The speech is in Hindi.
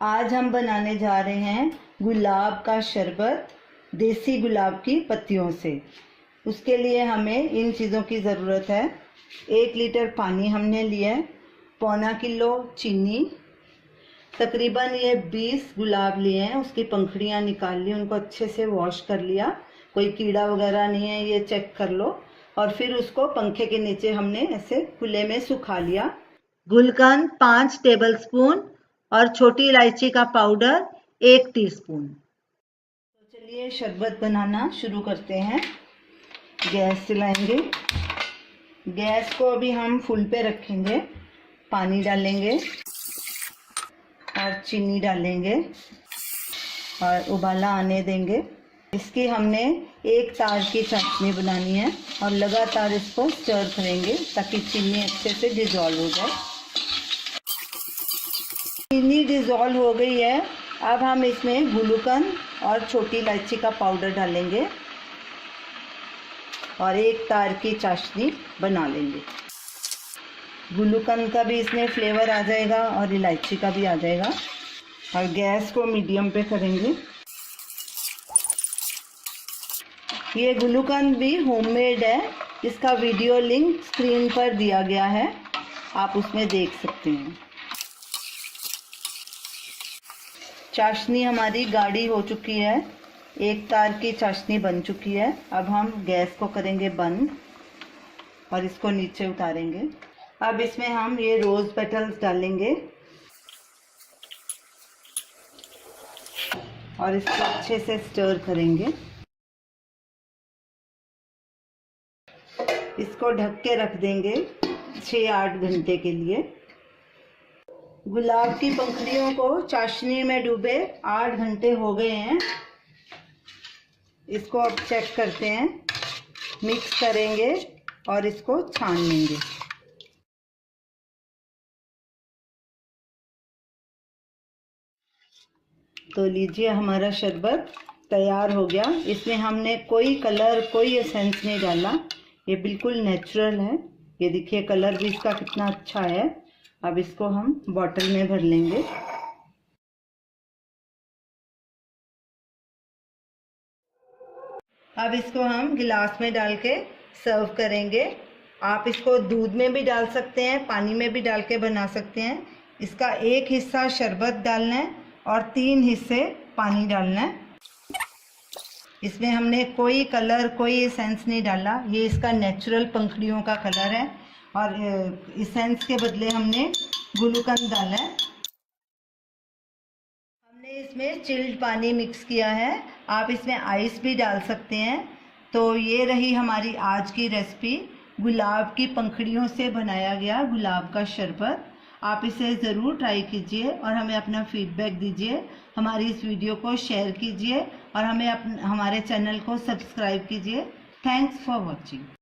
आज हम बनाने जा रहे हैं गुलाब का शरबत देसी गुलाब की पत्तियों से। उसके लिए हमें इन चीज़ों की ज़रूरत है। 1 लीटर पानी हमने लिया है, पौना किलो चीनी, तकरीबन ये 20 गुलाब लिए हैं। उसकी पंखुड़ियाँ निकाल ली, उनको अच्छे से वॉश कर लिया, कोई कीड़ा वगैरह नहीं है ये चेक कर लो। और फिर उसको पंखे के नीचे हमने ऐसे खुले में सुखा लिया। गुलकंद 5 टेबलस्पून और छोटी इलायची का पाउडर 1 टीस्पून। तो चलिए शरबत बनाना शुरू करते हैं। गैस जलाएंगे। गैस को अभी हम फुल पे रखेंगे। पानी डालेंगे और चीनी डालेंगे और उबाला आने देंगे। इसकी हमने एक तार की चाशनी बनानी है और लगातार इसको स्टर करेंगे ताकि चीनी अच्छे से डिज़ोल्व हो जाए। चीनी डिज़ोल्व हो गई है। अब हम इसमें गुलकंद और छोटी इलायची का पाउडर डालेंगे और एक तार की चाशनी बना लेंगे। गुलकंद का भी इसमें फ्लेवर आ जाएगा और इलायची का भी आ जाएगा। और गैस को मीडियम पे करेंगे। ये गुलकंद भी होममेड है, इसका वीडियो लिंक स्क्रीन पर दिया गया है, आप उसमें देख सकते हैं। चाशनी हमारी गाढ़ी हो चुकी है, एक तार की चाशनी बन चुकी है। अब हम गैस को करेंगे बंद और इसको नीचे उतारेंगे। अब इसमें हम ये रोज़ पेटल्स डालेंगे और इसको अच्छे से स्टर करेंगे। इसको ढक के रख देंगे 6-8 घंटे के लिए। गुलाब की पंखुड़ियों को चाशनी में डूबे 8 घंटे हो गए हैं। इसको अब चेक करते हैं, मिक्स करेंगे और इसको छान लेंगे। तो लीजिए हमारा शरबत तैयार हो गया। इसमें हमने कोई कलर, कोई एसेंस नहीं डाला, ये बिल्कुल नेचुरल है। ये देखिए कलर भी इसका कितना अच्छा है। अब इसको हम बॉटल में भर लेंगे। अब इसको हम गिलास में डाल के सर्व करेंगे। आप इसको दूध में भी डाल सकते हैं, पानी में भी डाल के बना सकते हैं। इसका 1 हिस्सा शरबत डालना है और 3 हिस्से पानी डालना है। इसमें हमने कोई कलर, कोई एसेंस नहीं डाला, ये इसका नेचुरल पंखुड़ियों का कलर है और एसेंस के बदले हमने गुलकंद डाला है। हमने इसमें चिल्ड पानी मिक्स किया है, आप इसमें आइस भी डाल सकते हैं। तो ये रही हमारी आज की रेसिपी, गुलाब की पंखुड़ियों से बनाया गया गुलाब का शरबत। आप इसे ज़रूर ट्राई कीजिए और हमें अपना फीडबैक दीजिए। हमारी इस वीडियो को शेयर कीजिए और हमारे चैनल को सब्सक्राइब कीजिए। Thanks for watching.